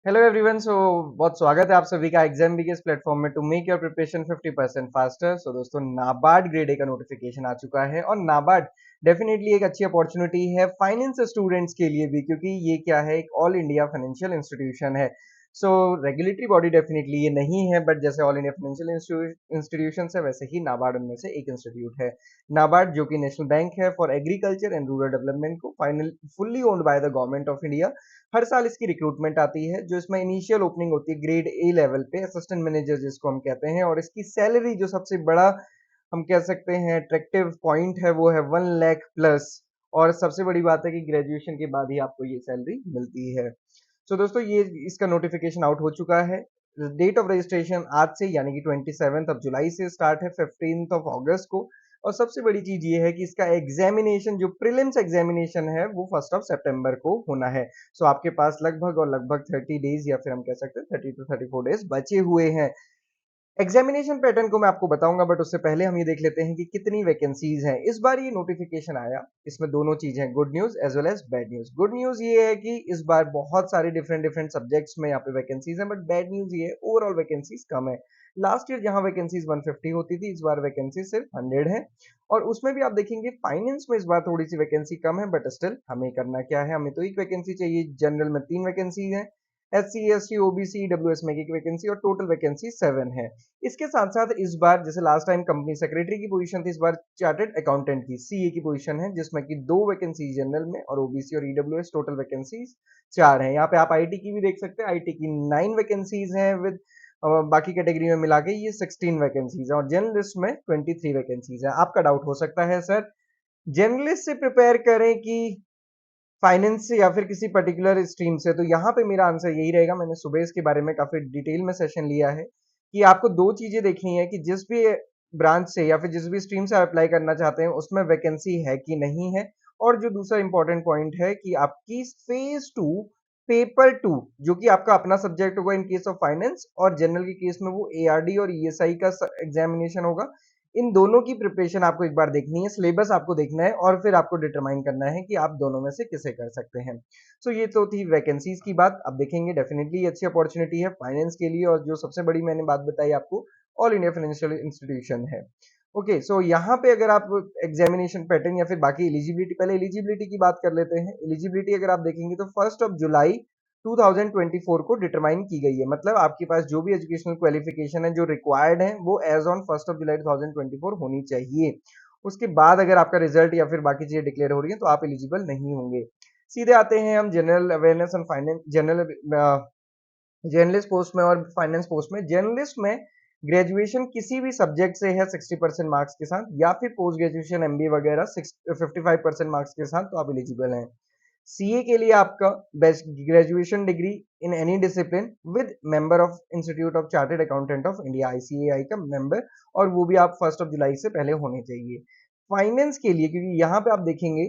Hello everyone. बहुत स्वागत है आप सभी का एग्जाम बिग इस प्लेटफॉर्म में to make your preparation 50% faster. दोस्तों, नाबार्ड ग्रेड ए का नोटिफिकेशन आ चुका है और नाबार्ड डेफिनेटली एक अच्छी अपॉर्चुनिटी है फाइनेंस स्टूडेंट्स के लिए भी, क्योंकि ये क्या है, एक ऑल इंडिया फाइनेंशियल इंस्टीट्यूशन है। रेगुलेटरी बॉडी डेफिनेटली ये नहीं है, बट जैसे ऑल इंडिया फाइनेंशियल इंस्टीट्यूशन है वैसे ही नाबार्ड उनमें से एक इंस्टीट्यूट है। नाबार्ड जो कि नेशनल बैंक है for agriculture and rural development को final fully owned by the government of India. हर साल इसकी रिक्रूटमेंट आती है, जो इसमें इनिशियल ओपनिंग होती है ग्रेड ए लेवल पे, असिस्टेंट मैनेजर जिसको हम कहते हैं, और इसकी सैलरी जो सबसे बड़ा हम कह सकते हैं अट्रैक्टिव पॉइंट है वो है 1 लाख प्लस। और सबसे बड़ी बात है कि ग्रेजुएशन के बाद ही आपको ये सैलरी मिलती है। दोस्तों, ये इसका नोटिफिकेशन आउट हो चुका है। डेट ऑफ रजिस्ट्रेशन आज से यानी कि 27 जुलाई से स्टार्ट है 15 अगस्त को। और सबसे बड़ी चीज ये है कि इसका एग्जामिनेशन जो प्रीलिम्स एग्जामिनेशन है वो 1 सितंबर को होना है। आपके पास लगभग और लगभग 30 डेज या फिर हम कह सकते हैं 30 to 34 डेज बचे हुए हैं। एग्जामिनेशन पैटर्न को मैं आपको बताऊंगा, बट उससे पहले हम ये देख लेते हैं कि कितनी वैकेंसीज हैं। इस बार ये नोटिफिकेशन आया, इसमें दोनों चीजें हैं, good news as well as bad news. Good news ये है कि इस बार बहुत सारे डिफरेंट डिफरेंट सब्जेक्ट्स में यहाँ पे वैकेंसीज हैं, बट बैड न्यूज ये है ओवरऑल वैकेंसीज कम है। लास्ट ईयर जहां वैकेंसीज 150 होती थी, इस बार वैकेंसी सिर्फ 100 है। और उसमें भी आप देखेंगे फाइनेंस में इस बार थोड़ी सी वैकेंसी कम है, बट स्टिल हमें करना क्या है, हमें तो एक वैकेंसी चाहिए। जनरल में 3 वैकेंसी है, SC ST OBC EWS में एक वैकेंसी और टोटल वैकेंसी 7 है। इसके साथ साथ इस बार जैसे लास्ट टाइम कंपनी सेक्रेटरी की पोजीशन थी, इस बार चार्टर्ड अकाउंटेंट की CA की पोजीशन है, जिसमें कि 2 वैकेंसी जनरल में और OBC और EWS टोटल वैकेंसी 4 है। यहाँ पे आप IT की भी देख सकते हैं, IT की 9 वैकेंसीज हैं विद बाकी कैटेगरी में मिला के ये 16 वैकेंसीज है, और जर्नलिस्ट में 23 वैकेंसीज है। आपका डाउट हो सकता है सर, जर्नलिस्ट से प्रिपेयर करें कि फाइनेंस से या फिर किसी पर्टिकुलर स्ट्रीम से? तो यहाँ पे मेरा आंसर यही रहेगा। मैंने सुबह इसके बारे में काफी डिटेल में सेशन लिया है कि आपको दो चीजें देखनी है कि जिस भी ब्रांच से या फिर जिस भी स्ट्रीम से अप्लाई करना चाहते हैं उसमें वैकेंसी है कि नहीं है। और जो दूसरा इंपॉर्टेंट पॉइंट है कि आपकी फेज 2 पेपर 2 जो कि आपका अपना सब्जेक्ट होगा इन केस ऑफ फाइनेंस, और जनरल के केस में वो ARD और ESI का एग्जामिनेशन होगा। इन दोनों की प्रिपरेशन आपको एक बार देखनी है, सिलेबस आपको देखना है और फिर आपको डिटरमाइन करना है कि आप दोनों में से किसे कर सकते हैं। ये तो थी वैकेंसीज की बात। अब देखेंगे, डेफिनेटली अच्छी अपॉर्चुनिटी है फाइनेंस के लिए, और जो सबसे बड़ी मैंने बात बताई आपको, ऑल इंडिया फाइनेंशियल इंस्टीट्यूशन है। ओके, यहाँ पे अगर आप एग्जामिनेशन पैटर्न या फिर बाकी एलिजिबिलिटी, पहले एलिजिबिलिटी की बात कर लेते हैं। एलिजिबिलिटी अगर आप देखेंगे तो 1 जुलाई 2024 को डिटरमाइन की गई है। मतलब आपके पास जो भी एजुकेशनल क्वालिफिकेशन है जो रिक्वायर्ड है वो एज ऑन 1 जुलाई 2024 होनी चाहिए। उसके बाद अगर आपका रिजल्ट या फिर बाकी चीजें डिक्लेयर हो रही है तो आप एलिजिबल नहीं होंगे। सीधे आते हैं हम general awareness and finance, general journalist post में और फाइनेंस पोस्ट में। जर्नलिस्ट में ग्रेजुएशन किसी भी सब्जेक्ट से है 60% मार्क्स के साथ, या फिर पोस्ट ग्रेजुएशन MBA वगैरह 55% मार्क्स के साथ, तो आप एलिजिबल हैं। CA के लिए आपका best graduation degree in any discipline with member of institute of chartered accountant of India ICAI का मेंबर, और वो भी आप 1 जुलाई से पहले होने चाहिए। फाइनेंस के लिए, क्योंकि यहाँ पे आप देखेंगे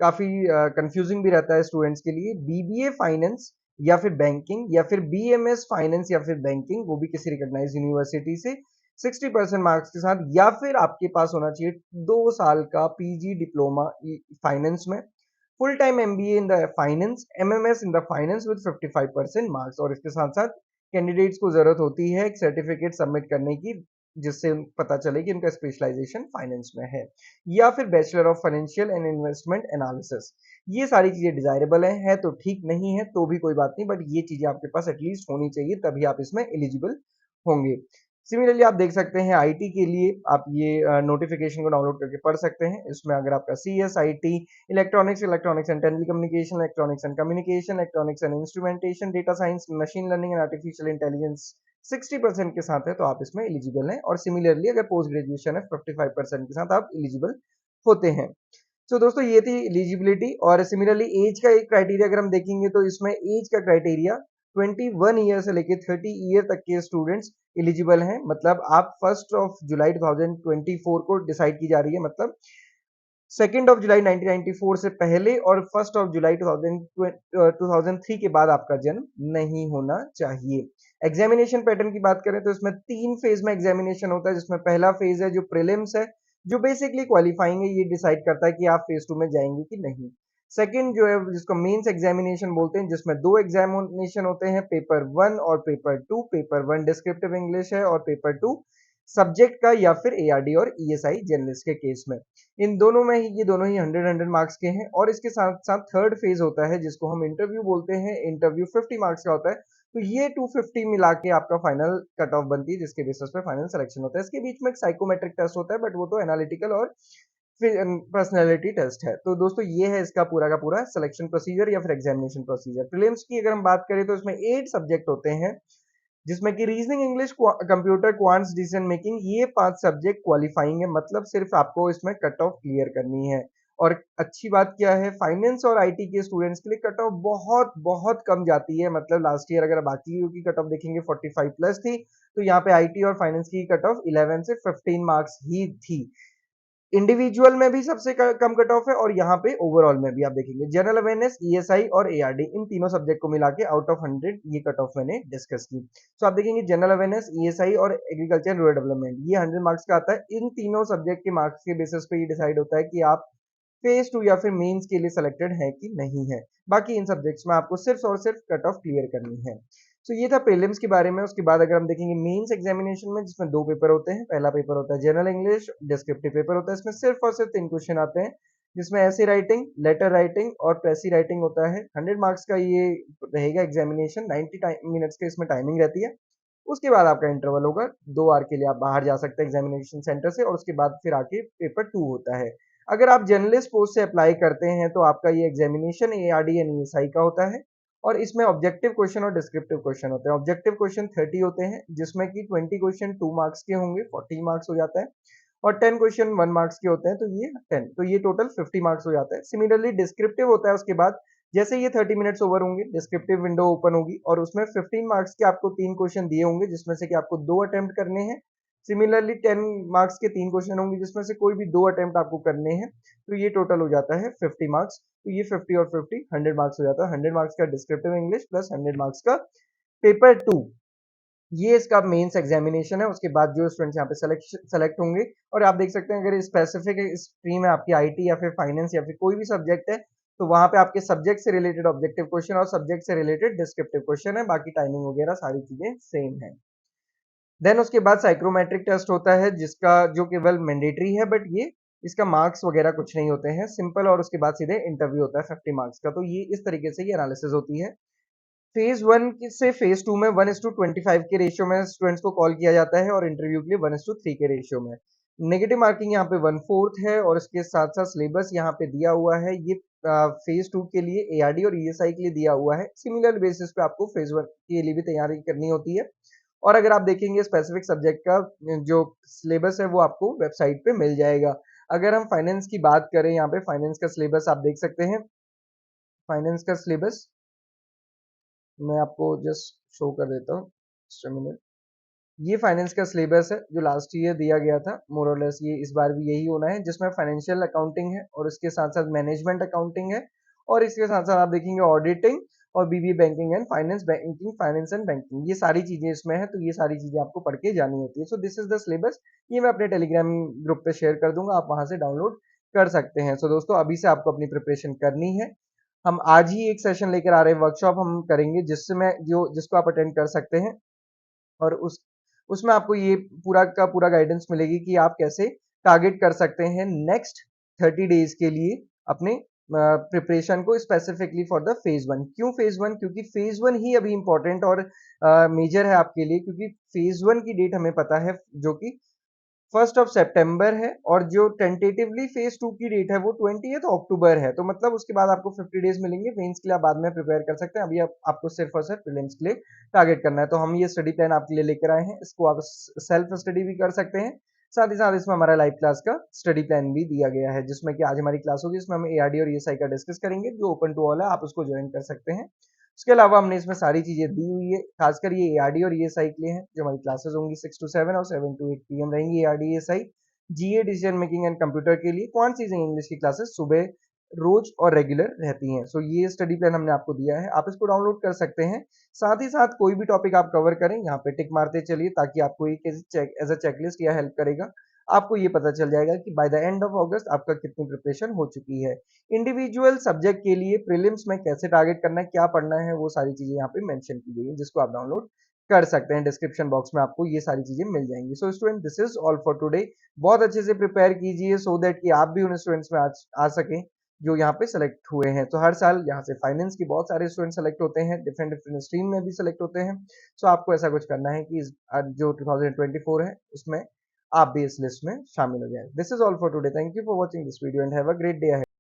काफी कंफ्यूजिंग भी रहता है स्टूडेंट्स के लिए, BBA फाइनेंस या फिर बैंकिंग या फिर BMS फाइनेंस या फिर बैंकिंग, वो भी किसी रिकॉग्नाइज यूनिवर्सिटी से 60% मार्क्स के साथ, या फिर आपके पास होना चाहिए 2 साल का PG डिप्लोमा फाइनेंस में, full time MBA in the finance, MMS in the finance with 55% marks. और इसके साथ साथ कैंडिडेट्स को जरूरत होती है एक सर्टिफिकेट सबमिट करने की, जिससे पता चले कि उनका स्पेशलाइजेशन फाइनेंस में है, या फिर bachelor of financial and investment analysis. ये सारी चीजें डिजायरेबल है तो ठीक, नहीं है तो भी कोई बात नहीं, बट ये चीजें आपके पास एटलीस्ट होनी चाहिए, तभी आप इसमें एलिजिबल होंगे। सिमिलरली आप देख सकते हैं IT के लिए, आप ये नोटिफिकेशन को डाउनलोड करके पढ़ सकते हैं। इसमें अगर आपका CS IT, electronics and telecommunication, electronics and communication, electronics and instrumentation, data science, machine learning and artificial intelligence 60% के साथ है तो आप इसमें एलिजिबल हैं। और सिमिलरली अगर पोस्ट ग्रेजुएशन है 55% के साथ आप एलिजिबल होते हैं। दोस्तों, ये थी एलिजिबिलिटी। और सिमिलरली एज का एक क्राइटेरिया अगर हम देखेंगे तो इसमें एज का क्राइटेरिया 21 ईयर से लेकर 30 ईयर तक के स्टूडेंट्स एलिजिबल हैं। मतलब आप 1 जुलाई 2024 को डिसाइड की जा रही है, मतलब 2 जुलाई 1994 से पहले और 1 जुलाई 2003 के बाद आपका जन्म नहीं होना चाहिए। एग्जामिनेशन पैटर्न की बात करें तो इसमें 3 फेज में एग्जामिनेशन होता है, जिसमें पहला फेज है जो प्रीलिम्स है, जो बेसिकली क्वालिफाइंग है, ये डिसाइड करता है कि आप फेज 2 में जाएंगे कि नहीं। सेकंड जो है जिसको मेंस एग्जामिनेशन बोलते हैं, जिसमें 2 एग्जामिनेशन होते हैं, पेपर 1 और पेपर 2। पेपर 1 डिस्क्रिप्टिव इंग्लिश है और पेपर 2 सब्जेक्ट का या फिर एआरडी और ईएसआई जर्नलिस्ट के केस में। इन दोनों में ही ये दोनों ही 100 मार्क्स के हैं और इसके साथ-साथ थर्ड फेज होता है जिसको हम इंटरव्यू बोलते हैं। इंटरव्यू 50 मार्क्स का होता है। तो ये 250 मिला के आपका फाइनल कट ऑफ बनती है जिसके बेसिस पे फाइनल सिलेक्शन होता है। इसके बीच में एक साइकोमेट्रिक टेस्ट होता है बट वो तो एनालिटिकल और पर्सनैलिटी टेस्ट है। तो दोस्तों ये है इसका पूरा का पूरा सिलेक्शन प्रोसीजर या फिर एग्जामिनेशन प्रोसीजर। प्रीलिम्स की अगर हम बात करें तो इसमें 8 सब्जेक्ट होते हैं जिसमें कि reasoning, English, computer, quants, decision making, ये 5 सब्जेक्ट क्वालिफाइंग है। मतलब सिर्फ आपको इसमें कट ऑफ क्लियर करनी है। और अच्छी बात क्या है, फाइनेंस और आईटी के स्टूडेंट्स के लिए कट ऑफ बहुत बहुत कम जाती है। मतलब लास्ट ईयर अगर बाकी की कट ऑफ देखेंगे 45 प्लस थी, तो यहाँ पे आईटी और फाइनेंस की कट ऑफ 11 से 15 मार्क्स ही थी। इंडिविजुअल में भी सबसे कम कट ऑफ है और यहाँ पे ओवरऑल में भी आप देखेंगे जनरल अवेयरनेस, ईएसआई और एआरडी, इन तीनों सब्जेक्ट को मिला के आउट ऑफ 100 ये कट ऑफ मैंने डिस्कस की। तो आप देखेंगे जनरल अवेयरनेस, ईएसआई और एग्रीकल्चर रूरल डेवलपमेंट, ये 100 मार्क्स का आता है। इन तीनों सब्जेक्ट के मार्क्स के बेसिस पे ये डिसाइड होता है कि आप फेज 2 या फिर मेंस के लिए सिलेक्टेड है कि नहीं है। बाकी इन सब्जेक्ट्स में आपको सिर्फ और सिर्फ कट ऑफ क्लियर करनी है। तो ये था प्रीलिम्स के बारे में। उसके बाद अगर हम देखेंगे मेंस एग्जामिनेशन में, जिसमें 2 पेपर होते हैं। पहला पेपर होता है जनरल इंग्लिश, डिस्क्रिप्टिव पेपर होता है। इसमें सिर्फ और सिर्फ 3 क्वेश्चन आते हैं जिसमें ऐसे राइटिंग, लेटर राइटिंग और प्रेसी राइटिंग होता है। 100 मार्क्स का ये रहेगा एग्जामिनेशन। 90 मिनट्स की इसमें टाइमिंग रहती है। उसके बाद आपका इंटरवल होगा 2 आवर के लिए, आप बाहर जा सकते हैं एग्जामिनेशन सेंटर से और उसके बाद फिर आके पेपर 2 होता है। अगर आप जर्नलिस्ट पोस्ट से अप्लाई करते हैं तो आपका ये एग्जामिनेशन एआरडी एंड ईएसआई का होता है और इसमें ऑब्जेक्टिव क्वेश्चन और डिस्क्रिप्टिव क्वेश्चन होते हैं। ऑब्जेक्टिव क्वेश्चन 30 होते हैं जिसमें कि 20 क्वेश्चन 2 मार्क्स के होंगे, 40 मार्क्स हो जाता है और 10 क्वेश्चन 1 मार्क्स के होते हैं, तो ये 10, तो ये टोटल 50 मार्क्स हो जाता है। सिमिलरली डिस्क्रिप्टिव होता है उसके बाद, जैसे ये 30 मिनट्स ओवर होंगे डिस्क्रिप्टिव विंडो ओपन होगी और उसमें 15 मार्क्स के आपको 3 क्वेश्चन दिए होंगे जिसमें से कि आपको 2 अटेम्प्ट करने हैं। सिमिलरली 10 मार्क्स के 3 क्वेश्चन होंगे जिसमें से कोई भी 2 अटेम्प्ट आपको करने हैं, तो ये टोटल हो जाता है 50 मार्क्स। तो ये 50 और 50 100 मार्क्स हो जाता है। 100 मार्क्स का डिस्क्रिप्टिव इंग्लिश प्लस 100 मार्क्स का पेपर 2, ये इसका मेंस एग्जामिनेशन है। उसके बाद जो स्टूडेंट्स यहाँ पे सेलेक्ट होंगे, और आप देख सकते हैं अगर स्पेसिफिक स्ट्रीम है आपकी आईटी या फिर फाइनेंस या फिर कोई भी सब्जेक्ट है, तो वहां पे आपके सब्जेक्ट से रिलेटेड ऑब्जेक्टिव क्वेश्चन और सब्जेक्ट से रिलेटेड डिस्क्रिप्टिव क्वेश्चन है। बाकी टाइमिंग वगैरह सारी चीजें सेम है। देन उसके बाद साइक्रोमेट्रिक टेस्ट होता है जिसका जो केवल मैंडेटरी है, बट ये इसका मार्क्स वगैरह कुछ नहीं होते हैं, सिंपल, और उसके बाद सीधे इंटरव्यू होता है 50 मार्क्स का। तो ये इस तरीके से ये एनालिसिस होती है। फेज 1 से फेज 2 में 1:25 के रेशियो में स्टूडेंट्स को कॉल किया जाता है और इंटरव्यू के लिए 1:3 के रेशियो में। नेगेटिव मार्किंग यहाँ पे 1/4 है और इसके साथ साथ सिलेबस यहाँ पे दिया हुआ है। ये फेज 2 के लिए एआरडी और ईएसआई के लिए दिया हुआ है। सिमिलर बेसिस पे आपको फेज 1 के लिए भी तैयारी करनी होती है। और अगर आप देखेंगे स्पेसिफिक सब्जेक्ट का जो सिलेबस है वो आपको वेबसाइट पे मिल जाएगा। अगर हम फाइनेंस की बात करें, यहाँ पे फाइनेंस का सिलेबस आप देख सकते हैं। फाइनेंस का सिलेबस मैं आपको जस्ट शो कर देता हूँ, जस्ट अ मिनट। ये फाइनेंस का सिलेबस है जो लास्ट ईयर दिया गया था, मोर और लेस ये इस बार भी यही होना है, जिसमें फाइनेंशियल अकाउंटिंग है और इसके साथ साथ मैनेजमेंट अकाउंटिंग है और इसके साथ साथ आप देखेंगे ऑडिटिंग और BBA banking and finance, banking finance and banking, ये सारी चीजें इसमें है। तो ये सारी चीजें आपको पढ़ के जानी होती है। So this is the syllabus. ये मैं अपने टेलीग्राम ग्रुप पे शेयर कर दूंगा, आप वहां से डाउनलोड कर सकते हैं। सो दोस्तों अभी से आपको अपनी प्रिपरेशन करनी है। हम आज ही एक सेशन लेकर आ रहे हैं, वर्कशॉप हम करेंगे जिसमें जिसको आप अटेंड कर सकते हैं और उसमें आपको ये पूरा का पूरा गाइडेंस मिलेगी कि आप कैसे टारगेट कर सकते हैं नेक्स्ट 30 डेज के लिए अपने प्रिपरेशन को, स्पेसिफिकली फॉर द फेज 1। क्यों फेज 1? क्योंकि फेज 1 ही अभी इंपॉर्टेंट और मेजर है आपके लिए, क्योंकि फेज 1 की डेट हमें पता है जो कि 1 सितंबर है और जो टेंटेटिवली फेज 2 की डेट है वो 20 अक्टूबर है। तो मतलब उसके बाद आपको 50 डेज मिलेंगे। मेंस के लिए आप बाद में प्रिपेयर कर सकते हैं, अभी आपको सिर्फ और सिर्फ प्रीलिम्स के लिए टारगेट करना है। तो हम ये स्टडी प्लान आपके लिए लेकर आए हैं, इसको आप सेल्फ स्टडी भी कर सकते हैं। साथ ही साथ इसमें हमारा लाइव क्लास का स्टडी प्लान भी दिया गया है, जिसमें कि आज हमारी क्लास होगी, इसमें हम एआरडी और ईएसआई का डिस्कस करेंगे, जो ओपन टू ऑल है, आप उसको ज्वाइन कर सकते हैं। उसके अलावा हमने इसमें सारी चीजें दी हुई है, खासकर ये एआरडी और ईएसआई के लिए है। जो हमारी क्लासेस होंगी 6 to 7 और 7 to 8 पीएम रहेंगी ARD ESI. GA, decision making and computer के लिए क्वांटिटीज इंग्लिश की क्लासेस सुबह रोज और रेगुलर रहती हैं। सो ये स्टडी प्लान हमने आपको दिया है, आप इसको डाउनलोड कर सकते हैं। साथ ही साथ कोई भी टॉपिक आप कवर करें यहाँ पे टिक मारते चलिए, ताकि आपको एक एज अ चेकलिस्ट या हेल्प करेगा। आपको ये पता चल जाएगा कि बाय द एंड ऑफ अगस्त आपका कितनी प्रिपरेशन हो चुकी है। इंडिविजुअल सब्जेक्ट के लिए प्रीलिम्स में कैसे टारगेट करना है, क्या पढ़ना है, वो सारी चीजें यहाँ पे मेंशन की गई है, जिसको आप डाउनलोड कर सकते हैं। डिस्क्रिप्शन बॉक्स में आपको ये सारी चीजें मिल जाएंगी। So student, this is all for today. बहुत अच्छे से प्रिपेयर कीजिए सो दैट कि आप भी उन स्टूडेंट्स में आ सकें जो यहाँ पे सेलेक्ट हुए हैं। तो हर साल यहाँ से फाइनेंस की बहुत सारे स्टूडेंट सेलेक्ट होते हैं, डिफरेंट डिफरेंट स्ट्रीम में भी सेलेक्ट होते हैं। सो आपको ऐसा कुछ करना है कि जो 2024 है उसमें आप भी इस लिस्ट में शामिल हो जाए। This is all for today. Thank you for watching this video and have a great day.